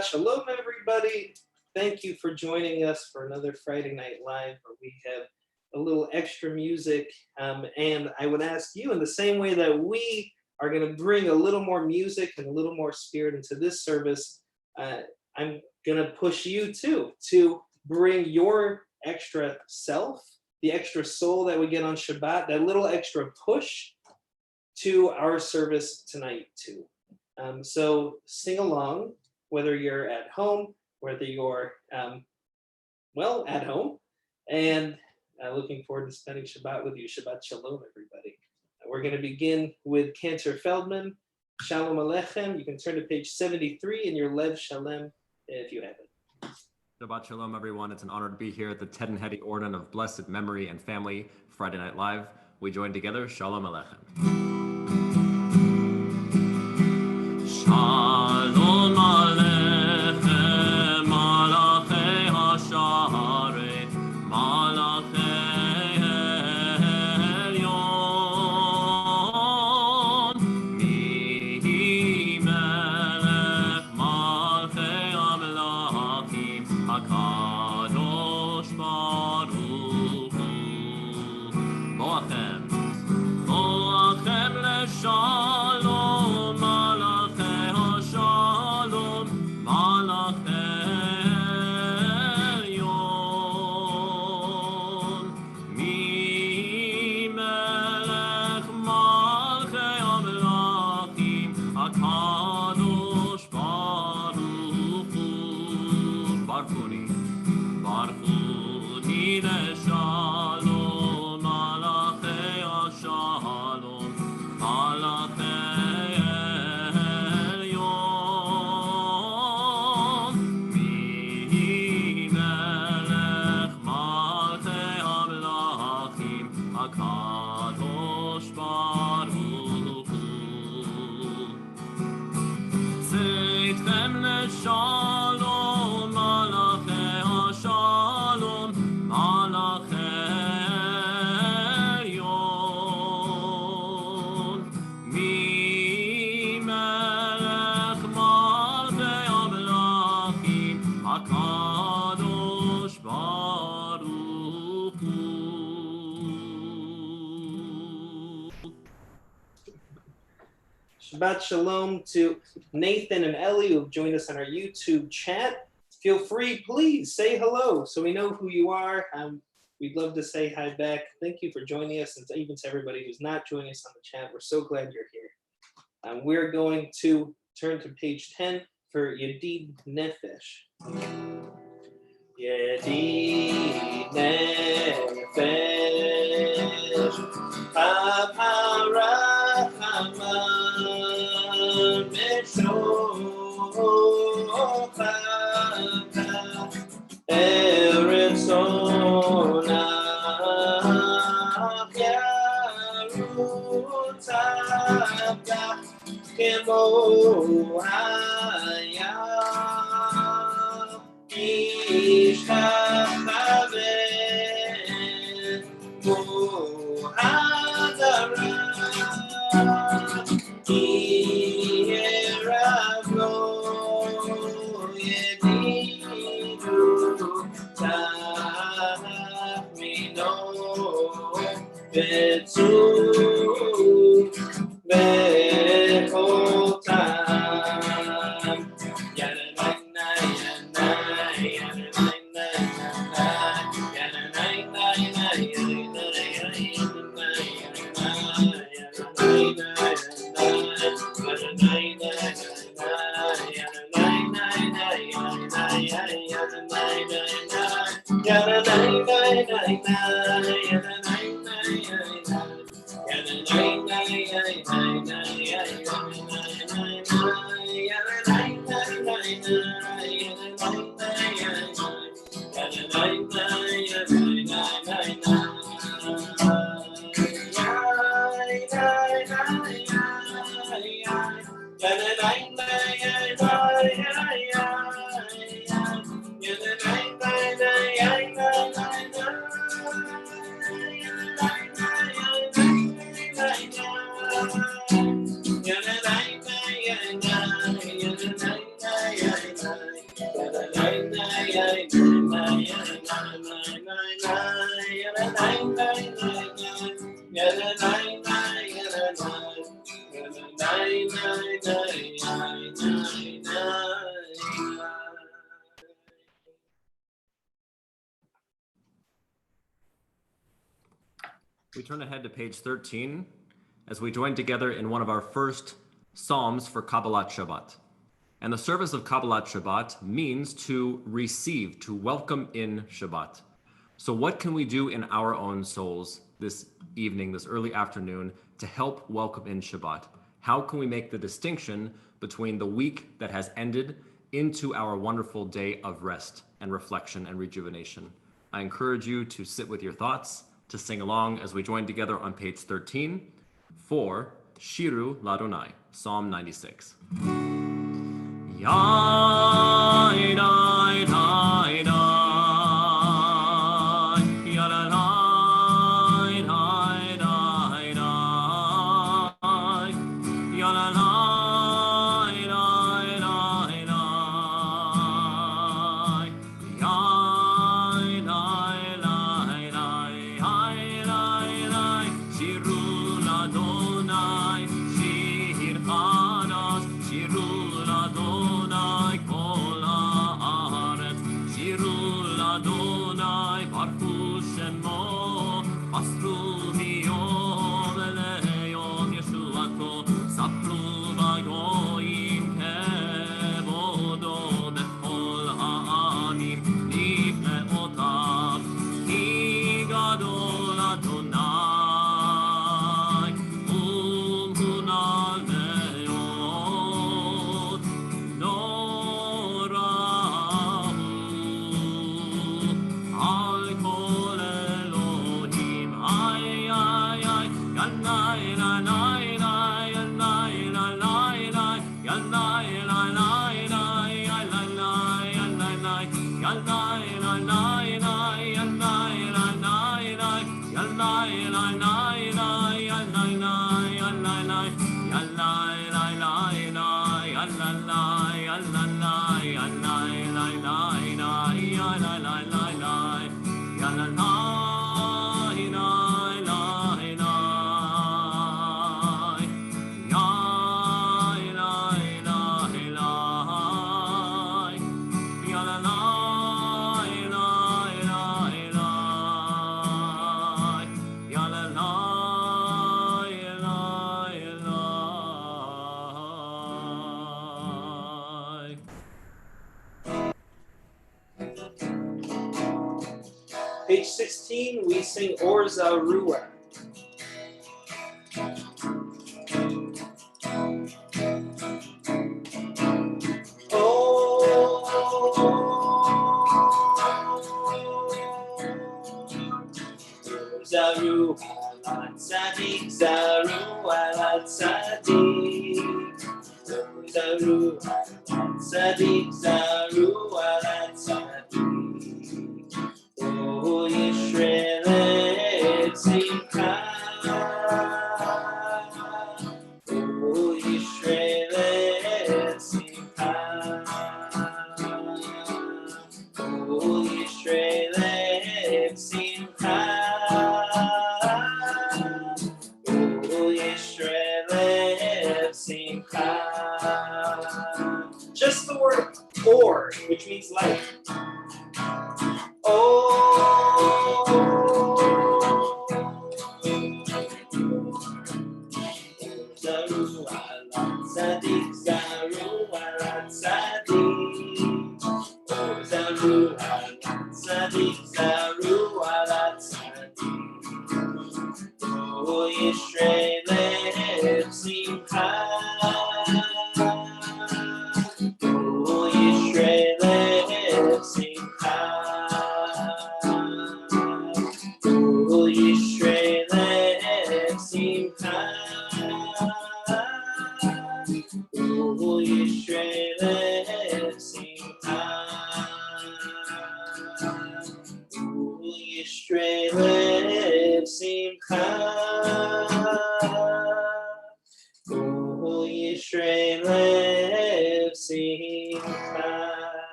Shabbat Shalom, everybody. Thank you for joining us for another Friday Night Live where we have a little extra music. And I would ask you, in the same way that we are going to bring a little more music and a little more spirit into this service, I'm going to push you too to bring your extra self, the extra soul that we get on Shabbat, that little extra push to our service tonight too. So sing along, whether you're at home, whether you're, at home, and looking forward to spending Shabbat with you. Shabbat Shalom, everybody. We're going to begin with Cantor Feldman, Shalom Aleichem. You can turn to page 73 in your Lev Shalem if you have it. Shabbat Shalom, everyone. It's an honor to be here at the Ted and Hedy Orden of Blessed Memory and Family, Friday Night Live. We join together. Shalom Aleichem. Shalom Aleichem, Malachei HaSharet, Malachei Elyon, Mihi Melech Malchei HaMelachim, HaKadosh Baruch Hu. Boachem, Boachem Leshalom, Shabbat Shalom to Nathan and Ellie who have joined us on our YouTube chat. Feel free, please say hello so we know who you are. We'd love to say hi back. Thank you for joining us, and even to everybody who's not joining us on the chat. We're so glad you're here. We're going to turn to page 10 for Yedid Nefesh. Yedid Nefesh, Paparachama. Eretzona Yarutaka Kemo Haya Ishtachaven Muhadara Betzu Bechotam Yananayna Yananayna Yananayna We turn ahead to page 13 as we join together in one of our first Psalms for Kabbalat Shabbat. And the service of Kabbalat Shabbat means to receive, to welcome in Shabbat. So what can we do in our own souls this evening, this early afternoon, to help welcome in Shabbat? How can we make the distinction between the week that has ended into our wonderful day of rest and reflection and rejuvenation? I encourage you to sit with your thoughts, to sing along as we join together on page 13 for Shiru Ladonai, Psalm 96. Page 16, we sing Or Zarua. Zaru ala tzadik, zaru ala tzadik. Zaru ala tzadik, zaru ala tzadik. O Yisrael simcha. O Yisrael simcha. O Yisrael simcha. Just the word or, which means like. Oh, Zaru ala tzadik, Zaru ala tzadik. Oh, Zaru ala tzadik, Zaru ala tzadik. Oh, Yisrael simcha.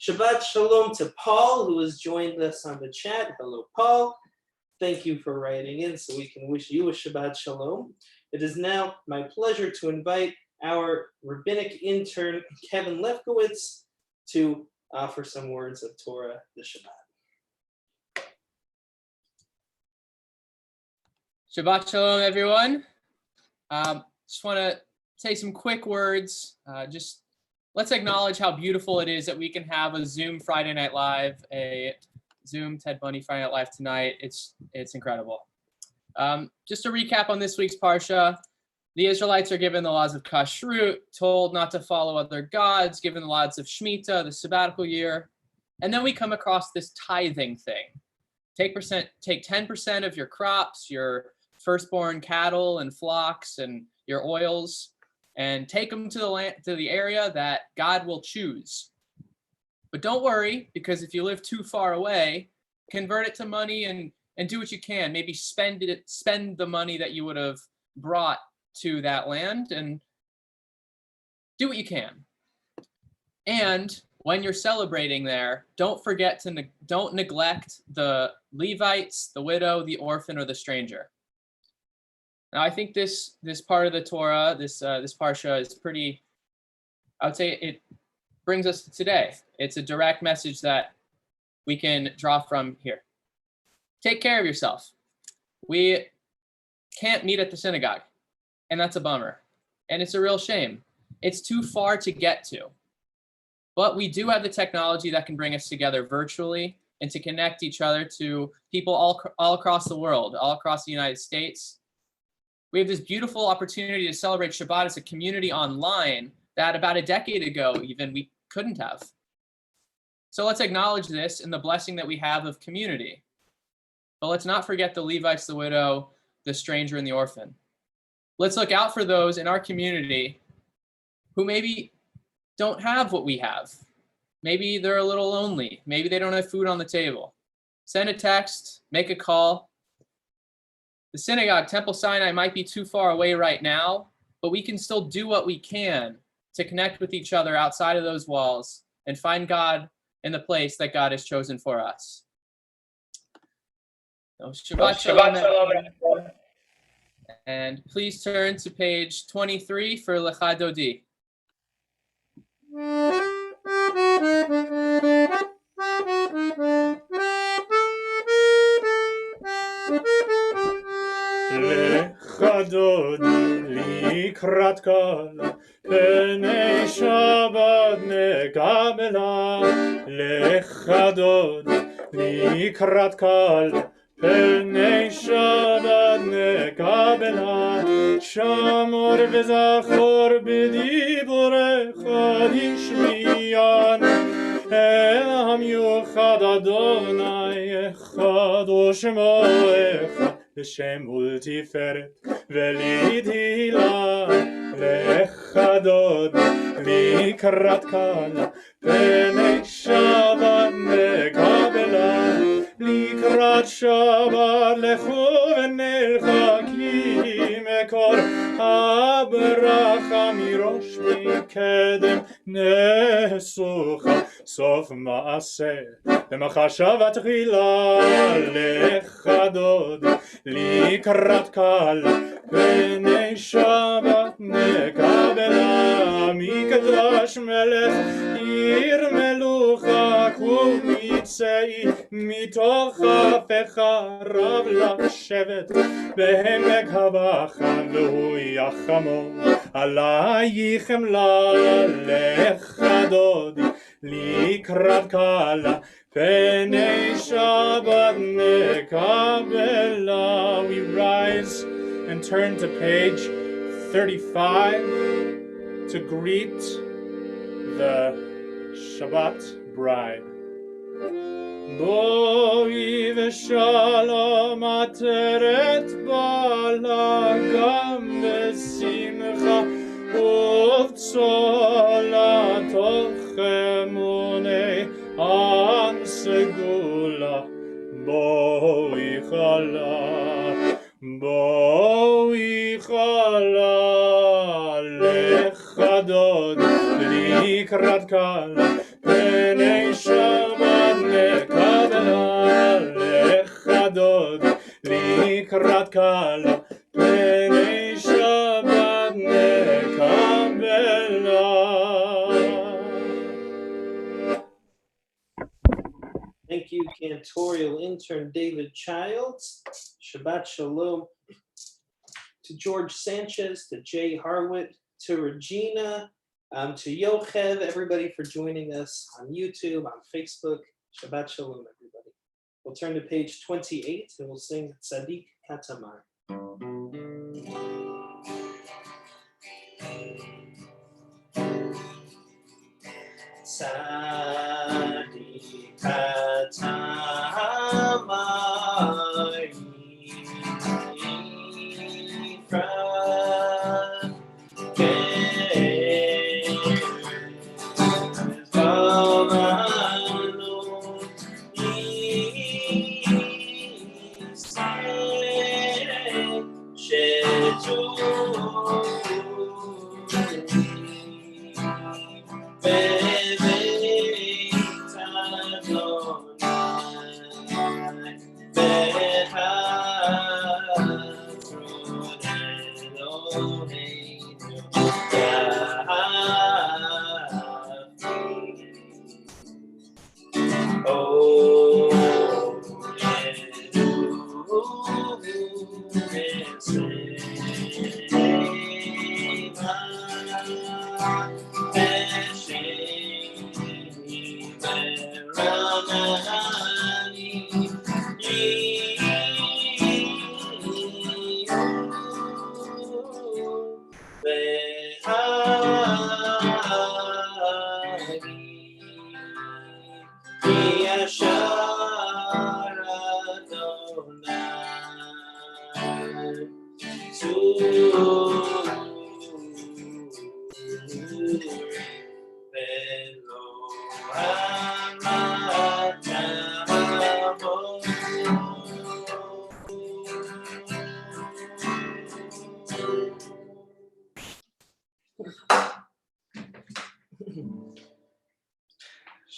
Shabbat Shalom to Paul, who has joined us on the chat. Hello, Paul. Thank you for writing in so we can wish you a Shabbat Shalom. It is now my pleasure to invite our rabbinic intern, Kevin Lefkowitz, to offer some words of Torah this Shabbat. Shabbat Shalom, everyone. Just want to say some quick words. Just let's acknowledge how beautiful it is that we can have a Zoom Friday Night Live, a Zoom Ted Bundy Friday Night Live tonight. It's incredible. Just a recap on this week's Parsha. The Israelites are given the laws of Kashrut, told not to follow other gods, given the laws of Shemitah, the sabbatical year. And then we come across this tithing thing. Take 10% of your crops, your firstborn cattle and flocks and your oils, and take them to the area that God will choose. But don't worry, because if you live too far away, convert it to money and do what you can. Maybe spend the money that you would have brought to that land and do what you can. And when you're celebrating there, don't forget to don't neglect the Levites, the widow, the orphan, or the stranger. Now, I think this part of the Torah, this parsha is pretty, I would say it brings us to today. It's a direct message that we can draw from here. Take care of yourself. We can't meet at the synagogue, and that's a bummer. And it's a real shame. It's too far to get to. But we do have the technology that can bring us together virtually and to connect each other to people all across the world, all across the United States. We have this beautiful opportunity to celebrate Shabbat as a community online that about a decade ago even we couldn't have. So let's acknowledge this and the blessing that we have of community. But let's not forget the Levites, the widow, the stranger, and the orphan. Let's look out for those in our community who maybe don't have what we have. Maybe they're a little lonely. Maybe they don't have food on the table. Send a text, make a call. The synagogue, Temple Sinai, might be too far away right now, but we can still do what we can to connect with each other outside of those walls and find God in the place that God has chosen for us. So Shabbat Shalom. And please turn to page 23 for Lecha Dodi. Lecha Dodi likrat kala pnei Shabbat nekabela. Lecha Dodi likrat kala pnei Shabbat nekabela. Shamor v'zachor b'diborecha hishmiyanu. Elam yuchad Adonai echad u'shemo echad B'shem ultiferet v'lidhila. Lecha Dodi likrat kala pnei Shabbat nekabela. Likrat Shabbat lechu v'nelchaki mekor habracha mirosh mikedem nesucha sof maaseh b'machashava tchila. Lecha Dodi likrat kala pnei Shabbat nekabela. Mikdash melech ir melucha kumitzei mitoch hafecha rav לשבת בעמק הבחר והוא יחמו עלייך חמלה. lecha dodi לקראת קלה פני שבת נקבלה. We rise and turn to page 35 to greet the Shabbat bride. בואי ושלום עטרת בעלה גם בשמחה ובצולה תוך אמוני עם סגולה. בואי חלה, בואי חלה. lecha dodi לקראת קלה פני קלה, פני שבת נקבלה. Thank you, cantorial intern David Childs. Shabbat Shalom to George Sanchez, to Jay Harwitt, to Regina, to Yochev, everybody for joining us on YouTube, on Facebook. Shabbat Shalom, everybody. We'll turn to page 28 and we'll sing Tzadik Katamar. Tzadik Katamar Yifra Keres Bavanu Yisrael Shetu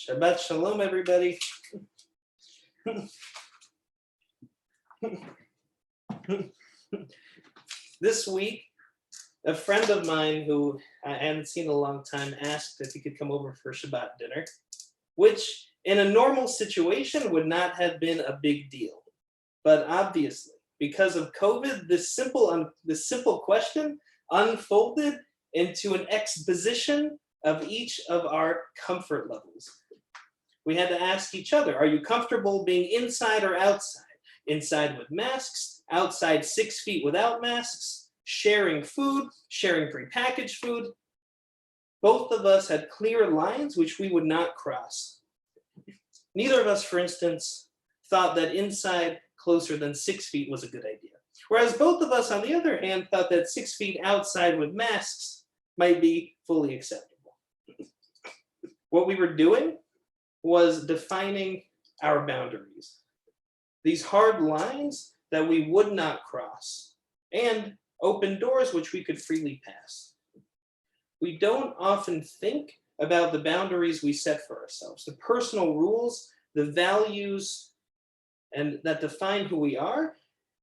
Shabbat Shalom, everybody. This week, a friend of mine who I hadn't seen in a long time asked if he could come over for Shabbat dinner, which in a normal situation would not have been a big deal. But obviously, because of COVID, this simple question unfolded into an exposition of each of our comfort levels. We had to ask each other, are you comfortable being inside or outside? Inside with masks, outside 6 feet without masks, sharing food, sharing prepackaged food. Both of us had clear lines which we would not cross. Neither of us, for instance, thought that inside closer than 6 feet was a good idea. Whereas both of us, on the other hand, thought that 6 feet outside with masks might be fully acceptable. What we were doing was defining our boundaries, these hard lines that we would not cross, and open doors which we could freely pass. We don't often think about the boundaries we set for ourselves, the personal rules, the values, and that define who we are,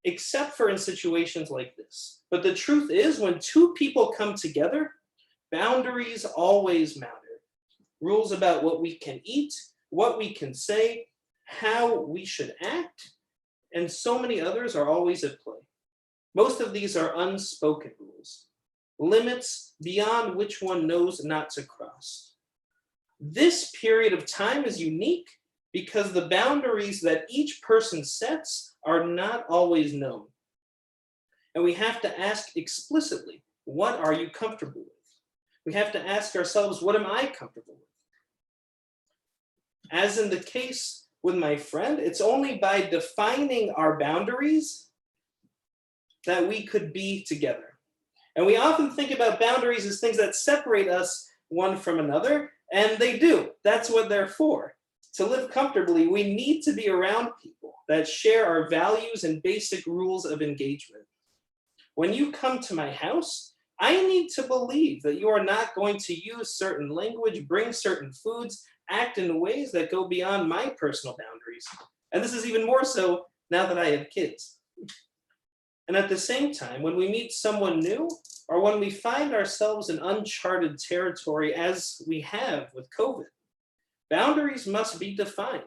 except for in situations like this. But the truth is, when two people come together, boundaries always matter. Rules about what we can eat, what we can say, how we should act, and so many others are always at play. Most of these are unspoken rules, limits beyond which one knows not to cross. This period of time is unique because the boundaries that each person sets are not always known. And we have to ask explicitly, what are you comfortable with? We have to ask ourselves, what am I comfortable with? As in the case with my friend, it's only by defining our boundaries that we could be together. And we often think about boundaries as things that separate us one from another, and they do. That's what they're for. To live comfortably, we need to be around people that share our values and basic rules of engagement. When you come to my house, I need to believe that you are not going to use certain language, bring certain foods, act in ways that go beyond my personal boundaries. And this is even more so now that I have kids. And at the same time, when we meet someone new, or when we find ourselves in uncharted territory as we have with COVID, boundaries must be defined,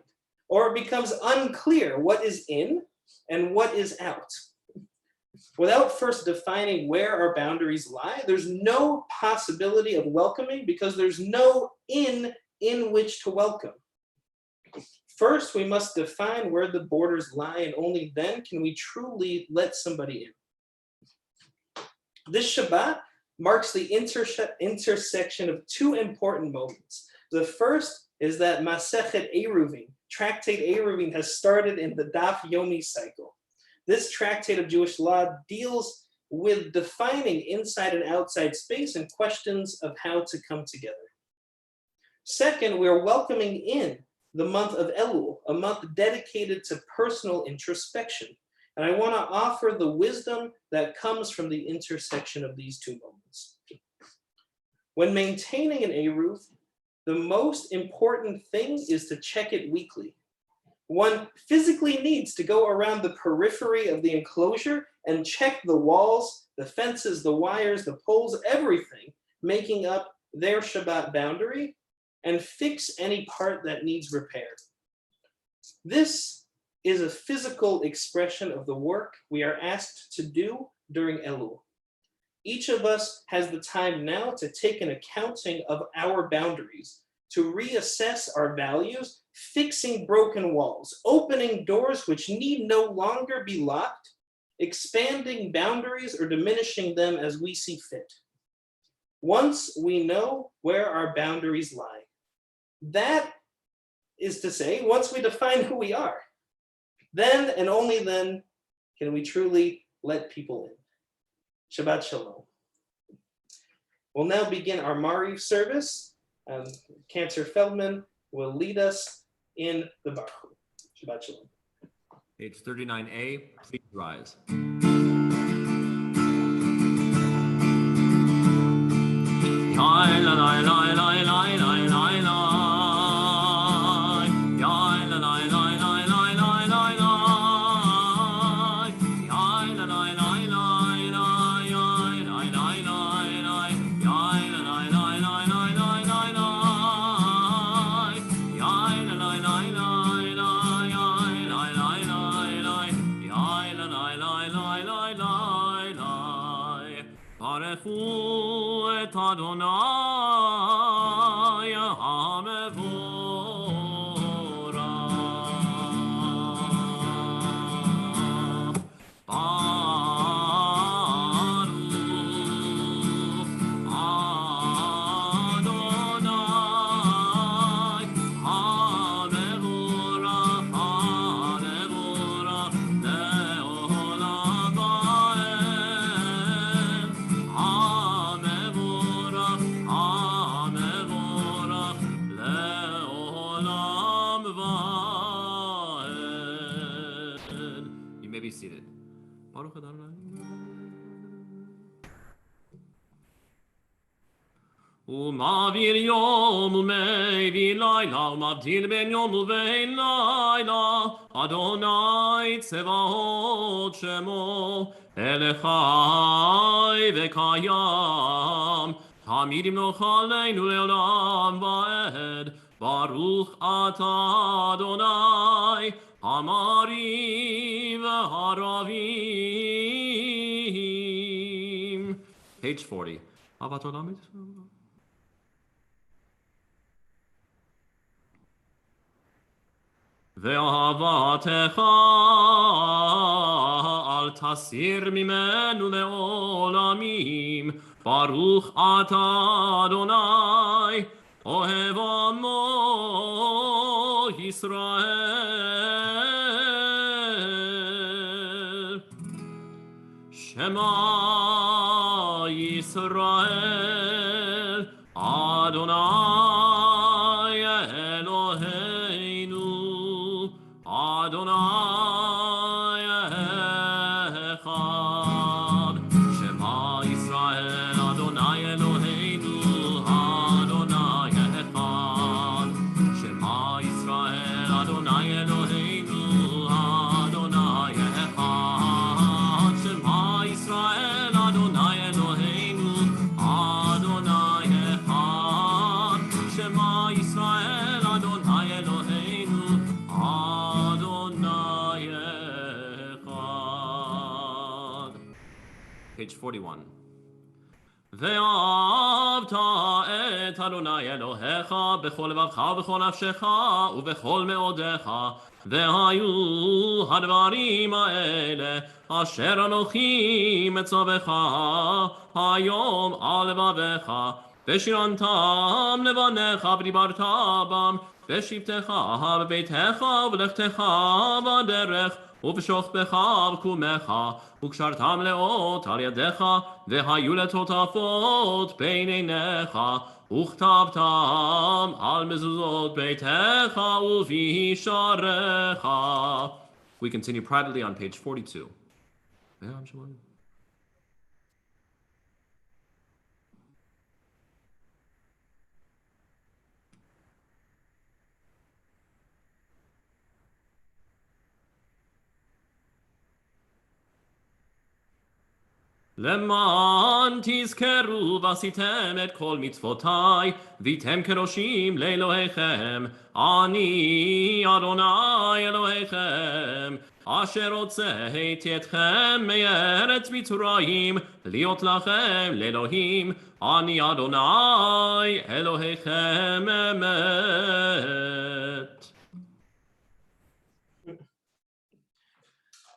or it becomes unclear what is in and what is out. Without first defining where our boundaries lie, there's no possibility of welcoming because there's no in which to welcome. First, we must define where the borders lie, and only then can we truly let somebody in. This Shabbat marks the intersection of two important moments. The first is that Masechet Eruvin, Tractate Eruvin, has started in the Daf Yomi cycle. This tractate of Jewish law deals with defining inside and outside space and questions of how to come together. Second, we are welcoming in the month of Elul, a month dedicated to personal introspection. And I want to offer the wisdom that comes from the intersection of these two moments. When maintaining an Eruv, the most important thing is to check it weekly. One physically needs to go around the periphery of the enclosure and check the walls, the fences, the wires, the poles, everything making up their Shabbat boundary, and fix any part that needs repair. This is a physical expression of the work we are asked to do during Elul. Each of us has the time now to take an accounting of our boundaries, to reassess our values, fixing broken walls, opening doors which need no longer be locked, expanding boundaries or diminishing them as we see fit. Once we know where our boundaries lie, that is to say, once we define who we are, then and only then can we truly let people in. Shabbat Shalom. We'll now begin our Maariv service. Cantor Feldman will lead us in the Baruch. Shabbat Shalom. Page 39a, please rise. Adonai HaMevorach Baruch Adonai HaMevorach HaMevorach Le'olam Va'ed You may be seated. Baruch Adonai. ומעביר יום ומביא לילה ומבדיל בין יום ובין לילה אדוני צבאות שמו מלך חי וקיים תמיד ימלוך עלינו לעולם ועד ברוך אתה אדוני המעריב הרבים. Page 40. אהבת עולם ואהבתך אל תסיר ממנו לעולמים ברוך אתה אדוני אוהב עמו ישראל שמע ישראל אדוני אלוהינו אדוני אחד שמע ישראל אדוני אלוהינו אדוני אחד שמע ישראל אדוני אלוהינו אדוני אחד שמע page 41. ואהבת את אדוני אלוהיך בכל לבבך ובכל נפשך ובכל מאודיך, והיו הדברים האלה אשר אנוכי מצווך היום על לבביך, ושיננתם לבניך ודיברת בם בשבתך בביתך ובלכתך בדרך ובשוכבך ובקומך, וקשרתם לאות על ידיך, והיו לטוטפות בין עיניך, וכתבתם על מזוזות ביתך ובשעריך. We continue privately on page 42. למען תזכרו ועשיתם את כל מצוותיי, והייתם קדושים לאלוהיכם, אני אדוני אלוהיכם, אשר הוצאתי אתכם מארץ מצרים, להיות לכם לאלוהים, אני אדוני אלוהיכם אמת.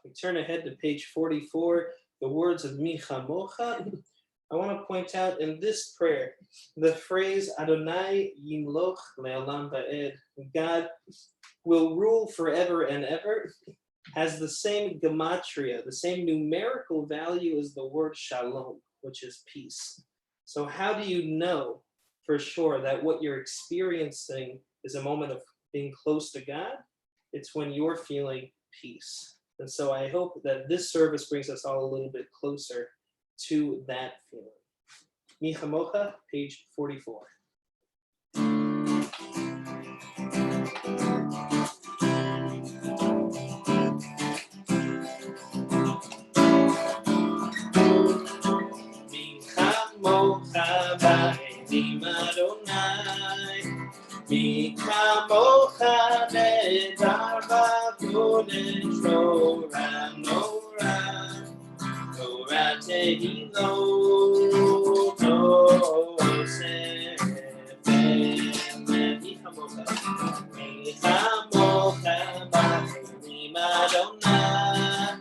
We turn ahead to page 44. The words of Micha Mocha. I want to point out in this prayer, the phrase Adonai Yimloch Le'olam Va'ed, God will rule forever and ever, has the same gematria, the same numerical value as the word shalom, which is peace. So how do you know for sure that what you're experiencing is a moment of being close to God? It's when you're feeling peace. And so I hope that this service brings us all a little bit closer to that feeling. Micha Mocha, page 44. Micha Mocha ba'edim Adonai, Micha Mocha nedar v'kodesh Torah, Torah tehilot Yosef, Micha Mocha ba'edim Adonai,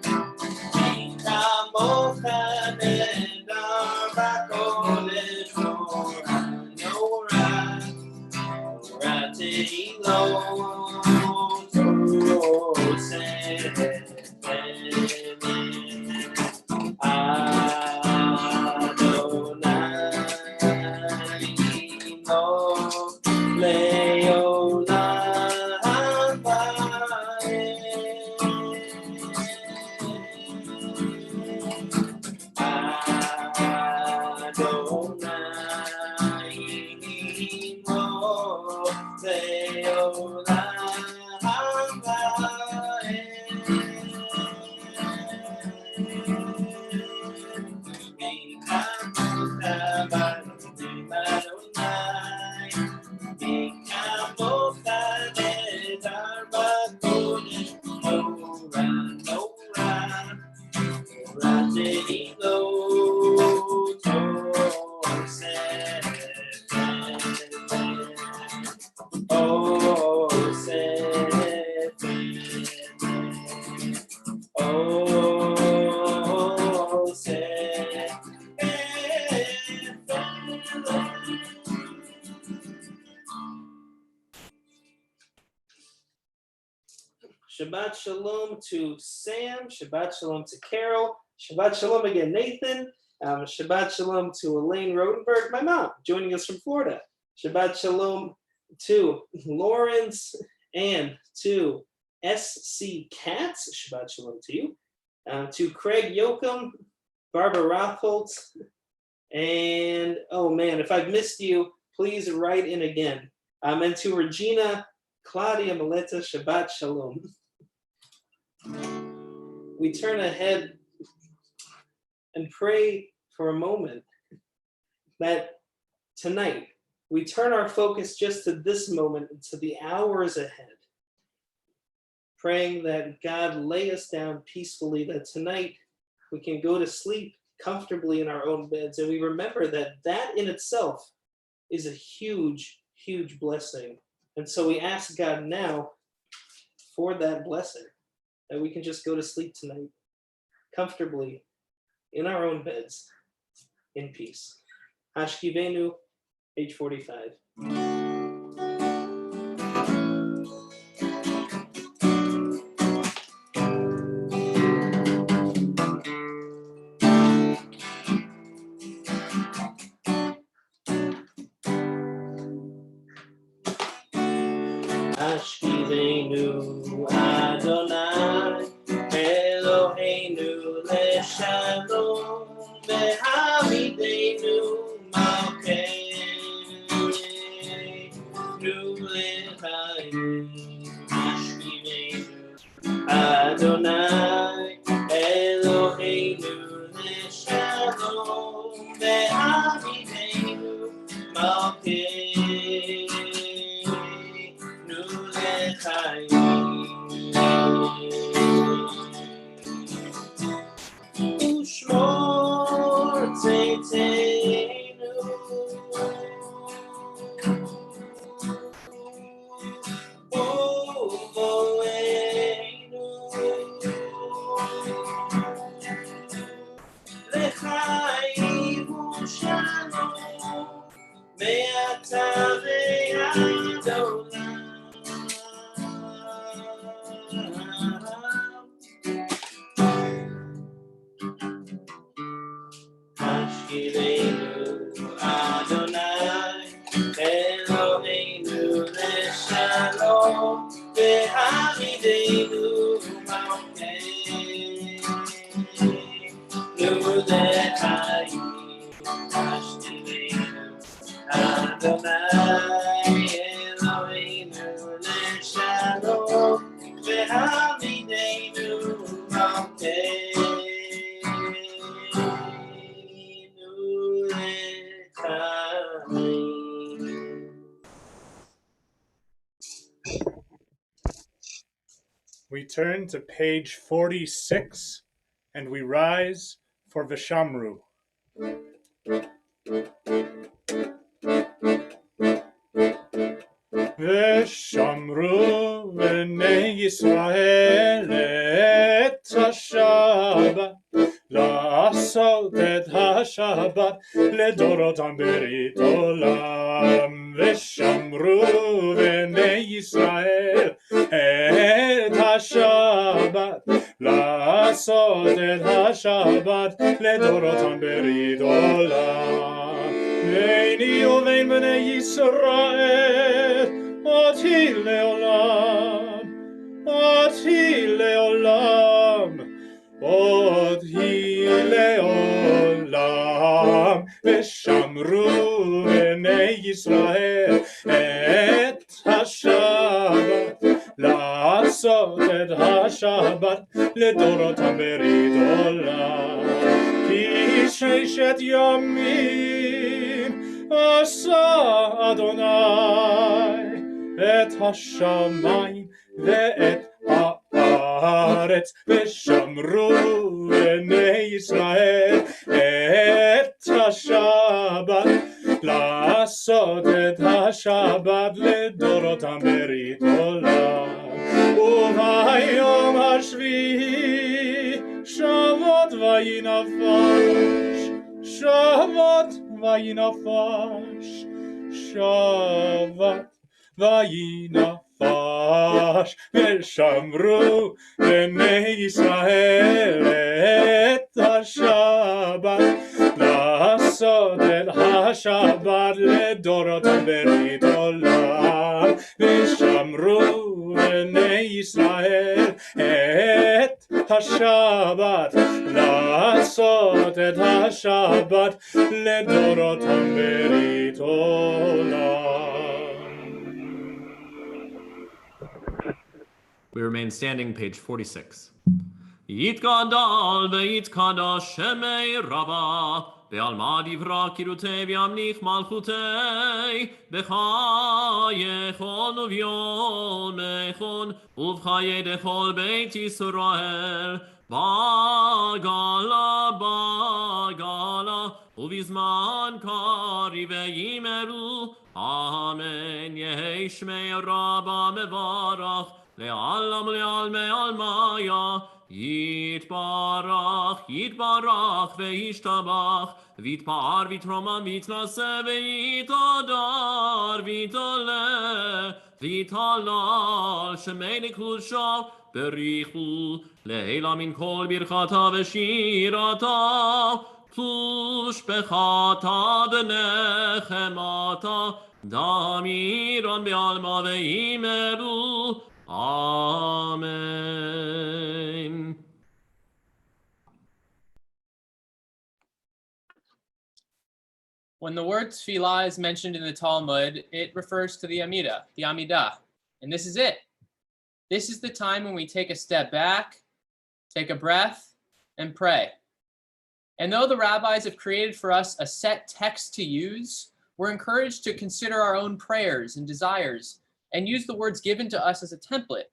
Micha Mocha nedar v'kodesh Torah, Torah tehilot Yosef, Shabbat Shalom to Sam, Shabbat Shalom to Carol, Shabbat Shalom again, Nathan, Shabbat Shalom to Elaine Rodenberg, my mom, joining us from Florida. Shabbat Shalom to Lawrence and to SC Katz, Shabbat Shalom to you, to Craig Yoakum, Barbara Rothholtz, and oh man, if I've missed you, please write in again. And to Regina, Claudia Meleta, Shabbat Shalom. We turn ahead and pray for a moment that tonight we turn our focus just to this moment and to the hours ahead, praying that God lay us down peacefully, that tonight we can go to sleep comfortably in our own beds. And we remember that that in itself is a huge, huge blessing. And so we ask God now for that blessing, that we can just go to sleep tonight comfortably in our own beds in peace. Hashkivenu, page 45. Hashkivenu Adonai Eloheinu leshalom ve'hamidenu malkeinu lechayim. Hashkivenu Adonai Eloheinu leshalom ve'hamidenu malkeinu. Ushmor tzeitenu uvoenu lechayim ushalom me'ata ve'ad olam. Hashkivenu Adonai Eloheinu leshalom ve'hamidenu malkeinu lechayim. Hashkivenu Adonai Eloheinu leshalom ve'hamidenu malkeinu. We turn to page 46 and we rise for Vishamru. Vishamru b'nei Yisrael et HaShabbat לעשות את השבת לדורותם ברית עולם. ושמרו בני ישראל את השבת לעשות את השבת לדורותם ברית עולם. ביני ובין בני ישראל אותי לעולם, אותי לעולם, אותי לעולם. ושמרו בני ישראל את השבת לעשות את השבת לדורותם ברית עולם. כי ששת ימים עשה אדוני את השמיים ואת הארץ. ושמרו בני ישראל את השבת לעשות את השבת לדורותם ברית עולם. וביום השביעי שבת וינפש, שבת וינפש, שבת וינפש. ושמרו בני ישראל את השבת לעשות את השבת לדורותם ברית עולם. ושמרו בני ישראל את השבת לעשות את השבת לדורותם ברית עולם. We remain standing, page 46. יתגדל ויתקדש שמי רבה, בעלמא דברה קירותי וימליך מלכותי, בחייכון וביומכון, ובחיי דכל בית ישראל, Bagala, bagala, ubizman kari veimeru. Amen. Yeshmei Rabba mevarach, le'alam le'almei almaya. Yitbarach, yitbarach, ve'ishtabach, vitpar, vitroma, vitnase, ve'itadar, vitale, vitalal, shemei nekushav, berichu, le'ela min kol birchata ve'shirata, plush bechata v'nechemata, damiran be'alma ve'imeru. Amen. When the word tefillah is mentioned in the Talmud, it refers to the Amidah. And this is it. This is the time when we take a step back, take a breath, and pray. And though the rabbis have created for us a set text to use, we're encouraged to consider our own prayers and desires and use the words given to us as a template.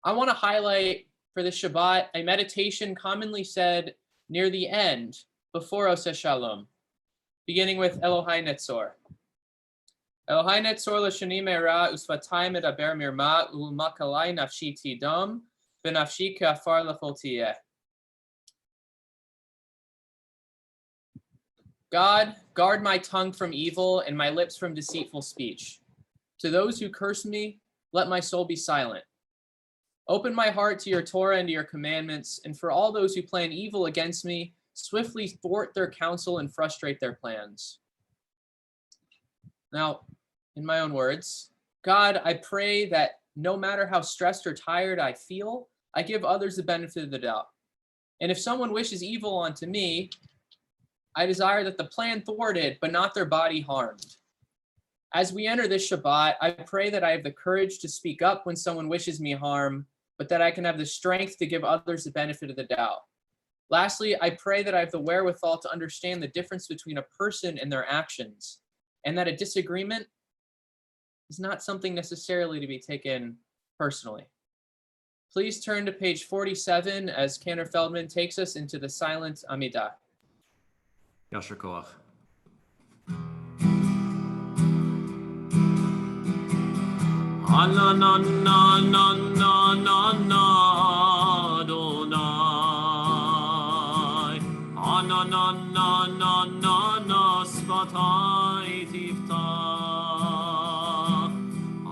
I want to highlight for the Shabbat a meditation commonly said near the end before Oseh Shalom, beginning with Elohai Netzor. Elohai Netzor l'shani me'era usvatay medaber mirma u'makalai nafshi tidom v'nafshi ka'afar l'chol tiyeh. God, guard my tongue from evil and my lips from deceitful speech. To those who curse me, let my soul be silent. Open my heart to your Torah and to your commandments, and for all those who plan evil against me, swiftly thwart their counsel and frustrate their plans. Now, in my own words, God, I pray that no matter how stressed or tired I feel, I give others the benefit of the doubt. And if someone wishes evil onto me, I desire that the plan thwarted, but not their body harmed. As we enter this Shabbat, I pray that I have the courage to speak up when someone wishes me harm, but that I can have the strength to give others the benefit of the doubt. Lastly, I pray that I have the wherewithal to understand the difference between a person and their actions, and that a disagreement is not something necessarily to be taken personally. Please turn to page 47 as Cantor Feldman takes us into the silent Amidah. Yasher koach. Ana na na na na na na Adonai. Ana na na na na na svatay tiftach.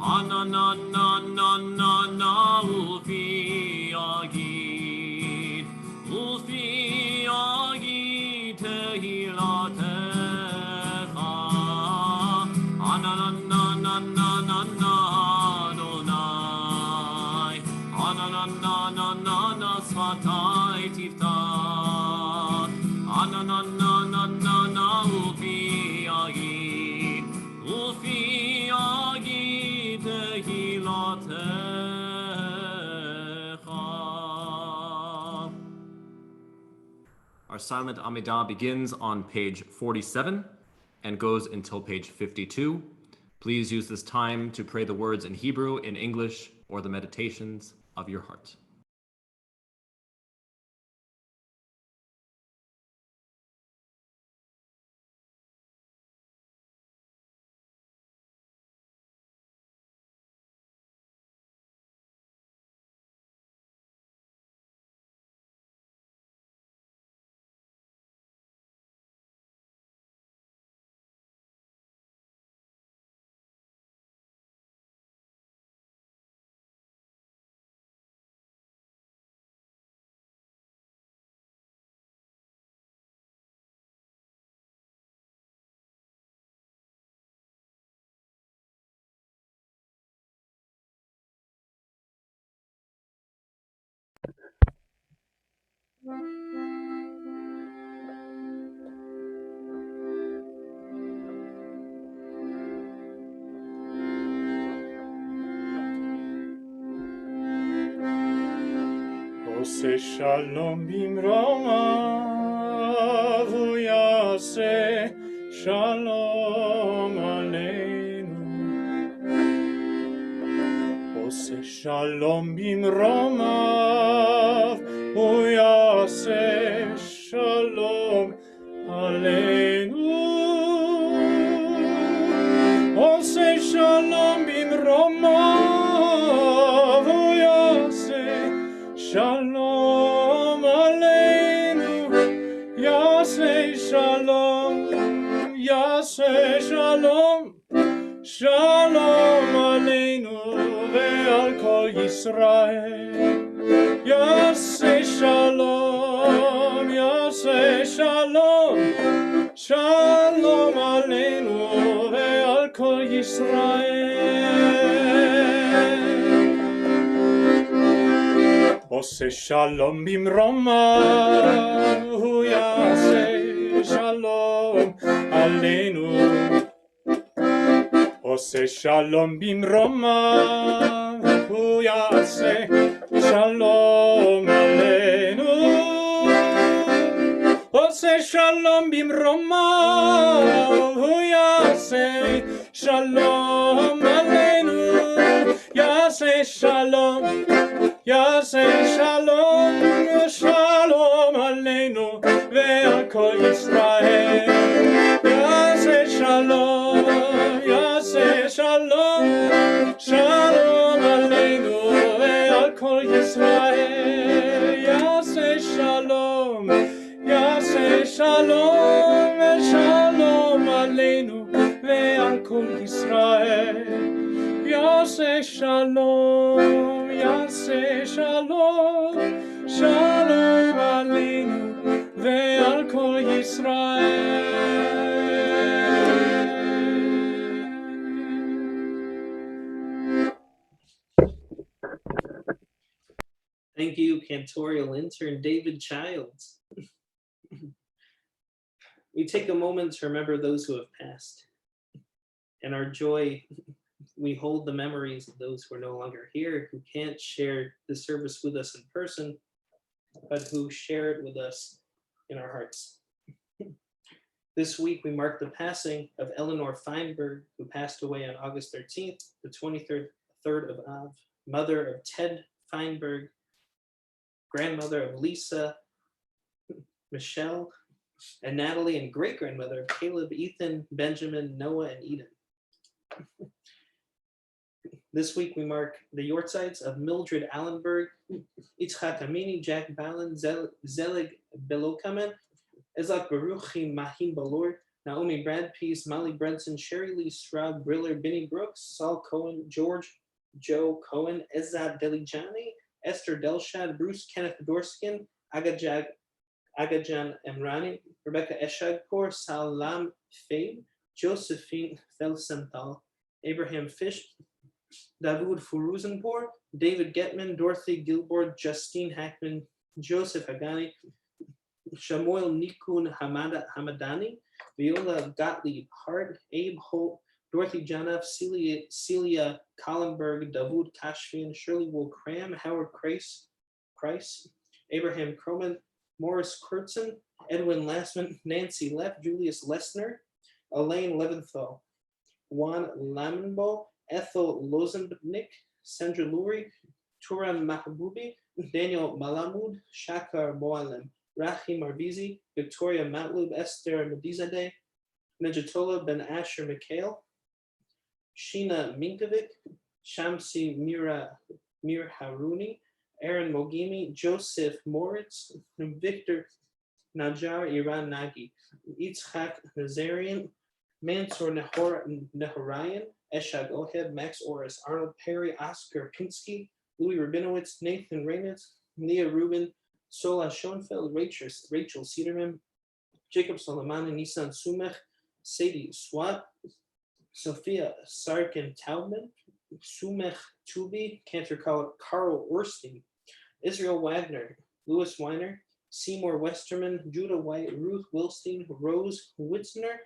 Ana na na na na na ufi agid. Ufi agid tehilatecha. Ana na na na na na na na na na svatay tiftach. Ana na na na na na ufi agid tehilatecha. Our silent Amidah begins on page 47 and goes until page 52. Please use this time to pray the words in Hebrew, in English, or the meditations of your heart. Oseh shalom bimromav, hu yaseh shalom aleinu. Oseh shalom bimromav, Shalom Aleinu, Yaseh Shalom, Yaseh Shalom, Shalom Aleinu ve'al kol Yisrael. Yaseh Shalom, Yaseh Shalom, Shalom Aleinu ve'al kol Yisrael. Ose Shalom bimroma, hu Yaseh Shalom Aleinu. Ose Shalom bimroma, hu Yaseh Shalom Aleinu. Ose Shalom bimroma, hu Yaseh Shalom Aleinu. Yaseh Shalom, Yaseh Shalom, Shalom Aleinu ve'al kol Yisrael. Yaseh Shalom, Yaseh Shalom, Shalom Aleinu ve'al kol Yisrael. Yaseh Shalom, Yaseh Shalom, Shalom Aleinu ve'al kol Yisrael. Yaseh Shalom, Yaseh Shalom, Shalom Aleinu ve'al kol Yisrael. Thank you, cantorial intern David Childs. We take a moment to remember those who have passed. In our joy, we hold the memories of those who are no longer here, who can't share the service with us in person, but who share it with us in our hearts. This week, we mark the passing of Eleanor Feinberg, who passed away on August 13th, the 23rd of Av, mother of Ted Feinberg, grandmother of Lisa, Michelle, and Natalie, and great-grandmother of Caleb, Ethan, Benjamin, Noah, and Eden. This week, we mark the yortzites of Mildred Allenberg, Yitzchak Amini, Jack Ballin, Zelig Belokamen, Ezak Baruchi Mahim Balor, Naomi Brad Peace, Molly Brunson, Sherry Lee Stroud, Briller, Benny Brooks, Saul Cohen, George Joe Cohen, Ezad Delijani, Esther Delshad, Bruce Kenneth Dorskin, Agajan Emrani, Rebecca Eshagpour, Salam Fabe, Josephine Felsenthal, Abraham Fish, David Furuzenpour, David Getman, Dorothy Gilbord, Justine Hackman, Joseph Hagani, Shamuel Nikun Hamadani, Viola Gottlieb Hart, Abe Holt, Dorothy Janoff, Celia Collenberg, Davud Kashfian, Shirley Will Cram, Howard Kreis, Abraham Croman, Morris Kurtzen, Edwin Lassman, Nancy Leff, Julius Lessner, Elaine Leventhal, Juan Lamenbo, Ethel Lozenbnik, Sandra Lurie, Turan Mahboubi, Daniel Malamud, Shakar Moalem, Rahim Arbizi, Victoria Matlub, Esther Medizadeh, Nejatola Ben Asher Mikhail, Sheena Minkovic, Shamsi Mir Haruni, Aaron Mogimi, Joseph Moritz, Victor Najar Iran Nagy, Yitzhak Nazarian, Mansour Nehorayan, Eshag Oheb, Max Oris, Arnold Perry, Oscar Pinsky, Louis Rabinowitz, Nathan Reynolds, Leah Rubin, Sola Schoenfeld, Rachel Cederman, Jacob Solomon, Nissan Sumech, Sadie Swat, Sophia Sarkin Taubman, Sumech Tubi, Cantor Carl Orstein, Israel Wagner, Louis Weiner, Seymour Westerman, Judah White, Ruth Wilstein, Rose Witzner,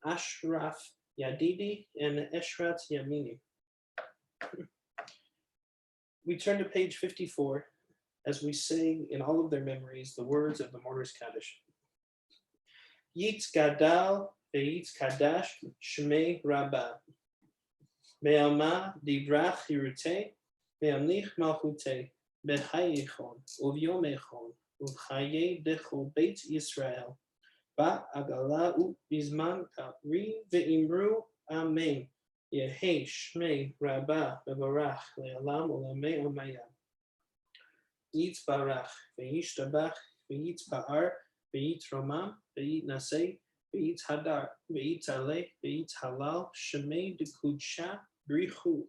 Ashraf Yadidi, and Eshrat Yamini. We turn to page 54 as we sing in all of their memories the words of the Mourner's Kaddish. Yitz Gadal ve'yitz Kadash Shmei Rabbah. Me'alma dibrach Hirute, me'amlich Malchute, be'hayichon, uvyomechon, uvchaye dechol Beit Yisrael. Ba'agala u'bizman ka'ri ve'imru amen. Yehei Shmei Rabbah be'barach le'alam u'lamei amayam. Yitzbarach, V'yishtabach, V'yitzba'ar, V'yitromam, V'yitnaseh, V'yithadar, V'yitaleh, V'yithalal, Shemei Dekudsha, Brichu,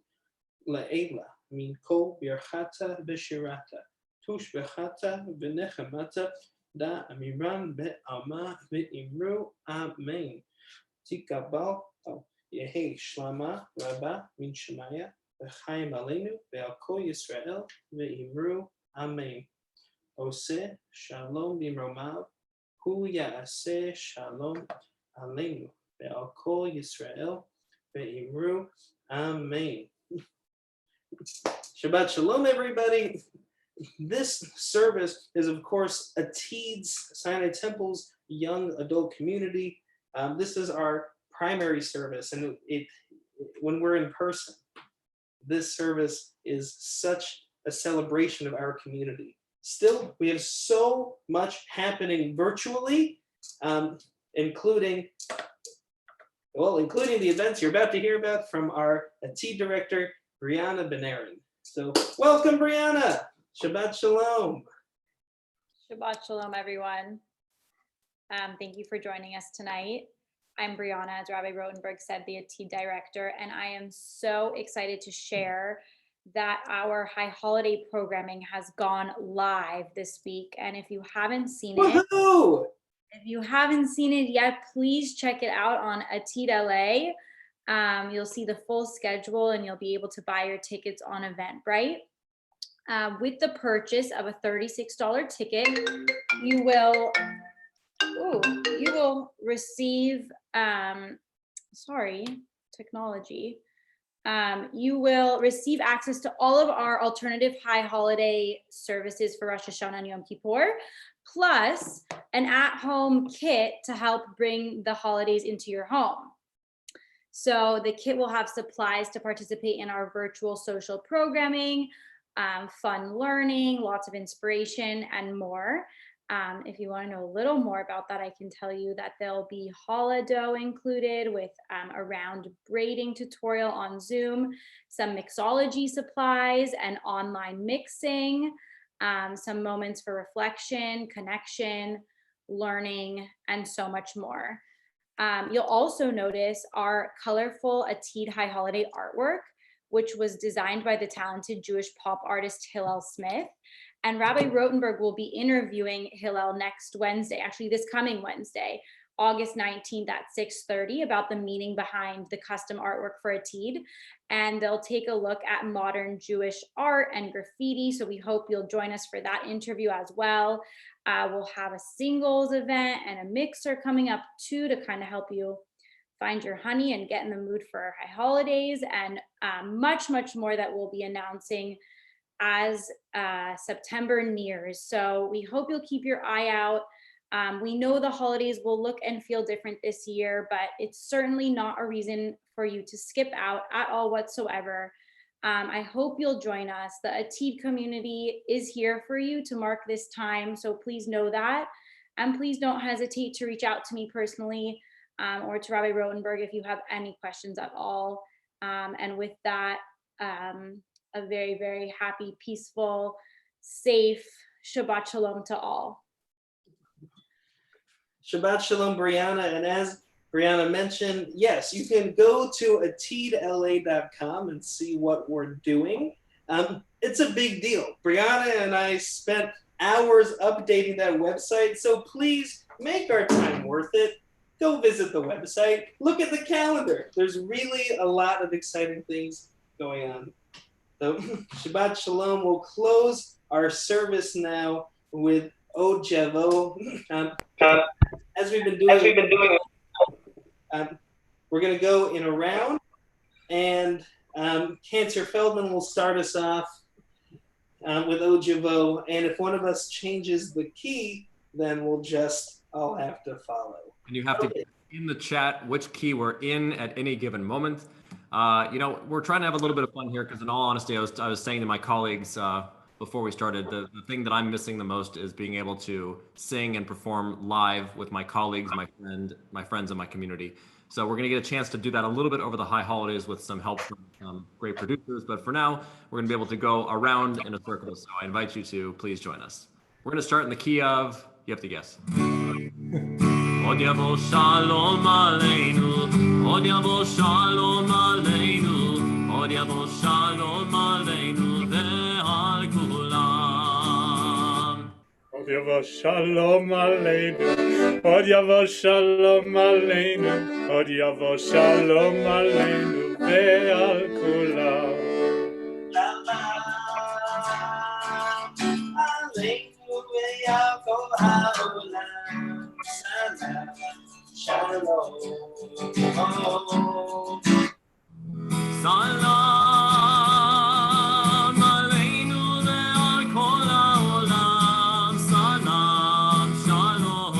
La'ela, Minko, Birchata, V'shirata, Tush Bechata, V'nechamata, Da Amiram, Be'alma, V'imru, Amen. Tikabal, Yehi Shlama, Rabba, Min Shemaya, V'chaim Aleinu, Ve'al Yisrael, Ve'imru, Amen. Ose Shalom Bimromav, Hu Ya'aseh Shalom Aleinu, Ve'al Yisrael, Ve'imru, Amen. Shabbat Shalom, everybody. This service is, of course, Atid's Sinai Temple's young adult community. This is our primary service, and when we're in person, this service is such a celebration of our community. Still, we have so much happening virtually, including the events you're about to hear about from our Atid director, Brianna Benarin. So welcome, Brianna. Shabbat Shalom. Shabbat Shalom, everyone. Thank you for joining us tonight. I'm Brianna, as Rabbi Rotenberg said, the Atid director, and I am so excited to share that our high holiday programming has gone live this week. And if you haven't seen Woohoo! it yet, please check it out on Atid LA. You'll see the full schedule and you'll be able to buy your tickets on Eventbrite. With the purchase of a $36 ticket, you will receive, technology. You will receive access to all of our alternative high holiday services for Rosh Hashanah and Yom Kippur, plus an at-home kit to help bring the holidays into your home. So the kit will have supplies to participate in our virtual social programming, fun learning, lots of inspiration, and more. If you want to know a little more about that, I can tell you that there'll be challah dough included with a round braiding tutorial on Zoom, some mixology supplies and online mixing, some moments for reflection, connection, learning, and so much more. You'll also notice our colorful Atid High Holiday artwork, which was designed by the talented Jewish pop artist Hillel Smith. And Rabbi Rotenberg will be interviewing Hillel next Wednesday, actually this coming Wednesday, August 19th at 6:30, about the meaning behind the custom artwork for Atid. And they'll take a look at modern Jewish art and graffiti. So we hope you'll join us for that interview as well. We'll have a singles event and a mixer coming up too to kind of help you find your honey and get in the mood for our high holidays, and much, much more that we'll be announcing as September nears. So we hope you'll keep your eye out. We know the holidays will look and feel different this year, but it's certainly not a reason for you to skip out at all whatsoever. I hope you'll join us. The Atid community is here for you to mark this time, so please know that. And please don't hesitate to reach out to me personally or to Rabbi Rotenberg if you have any questions at all. And with that, a very, very happy, peaceful, safe Shabbat Shalom to all. Shabbat Shalom, Brianna. And as Brianna mentioned, yes, you can go to atidla.com and see what we're doing. It's a big deal. Brianna and I spent hours updating that website, so please make our time worth it. Go visit the website. Look at the calendar. There's really a lot of exciting things going on. So Shabbat Shalom. We'll close our service now with O Javo. As we've been doing, we're going to go in a round, and Cancer Feldman will start us off with O Javo. And if one of us changes the key, then we'll just all have to follow. And you have to get in the chat which key we're in at any given moment. We're trying to have a little bit of fun here because, in all honesty, I was saying to my colleagues before we started, the thing that I'm missing the most is being able to sing and perform live with my colleagues, my friends, and my community. So we're going to get a chance to do that a little bit over the high holidays with some help from great producers. But for now, we're going to be able to go around in a circle. So I invite you to please join us. We're going to start in the key of, you have to guess. Od yavo shalom aleinu, od yavo shalom aleinu, od yavo shalom aleinu ve'al kulam. Od yavo shalom aleinu, od yavo shalom aleinu, od yavo shalom aleinu ve'al kulam. Salam aleinu ve'al kol ha'olam. Salam shalom.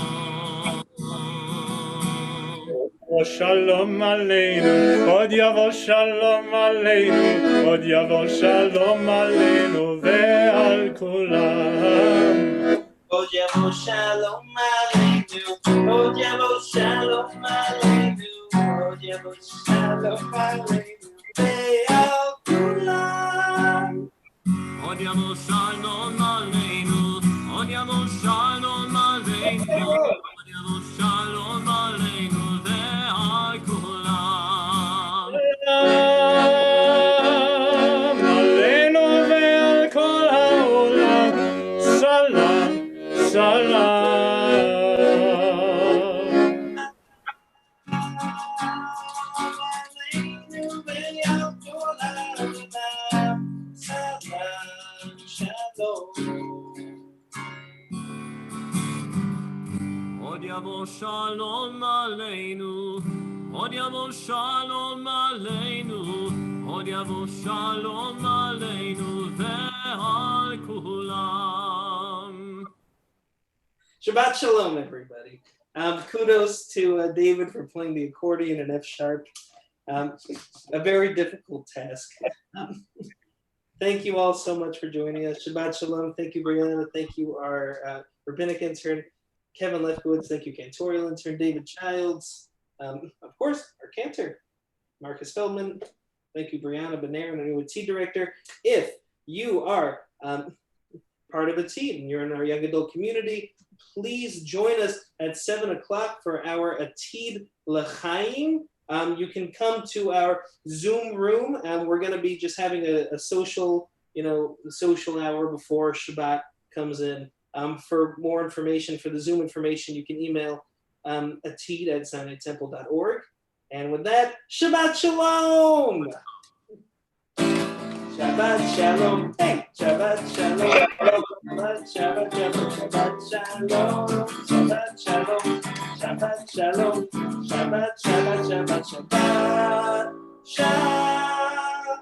Shalom aleinu, od yavo shalom aleinu, od yavo shalom aleinu ve'al kulam. Od yavo shalom aleinu, od yavo shalom aleinu, od yavo shalom aleinu ve'al kulam. Od yavo shalom aleinu, od yavo shalom aleinu, od yavo shalom aleinu ve'al kulam. Salam aleinu ve'al kol ha'olam. Salam, salam. Od yavo shalom aleinu, od yavo shalom aleinu, od yavo shalom aleinu ve'al kulam. Shabbat shalom, everybody. Kudos to David for playing the accordion in F sharp. A very difficult task. Thank you all so much for joining us. Shabbat shalom. Thank you, Brianna. Thank you, our rabbinic intern, Kevin Lefkowitz. Thank you, cantorial intern, David Childs. Of course, our cantor, Marcus Feldman. Thank you, Brianna Benair, our new T director. If you are part of a team, you're in our young adult community, please join us at 7 o'clock for our Atid L'chaim. You can come to our Zoom room, and we're going to be just having a social, social hour before Shabbat comes in. For more information, for the Zoom information, you can email atid@sinaitemple.org. And with that, Shabbat Shalom! Shabbat Shalom! Hey! Shabbat Shalom! Shabbat Shabbat Shabbat Shalom! Shabbat Shalom! Shabbat Shalom! Shabbat Shabbat Shabbat Shabbat Shalom!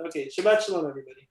Okay, Shabbat Shalom, everybody.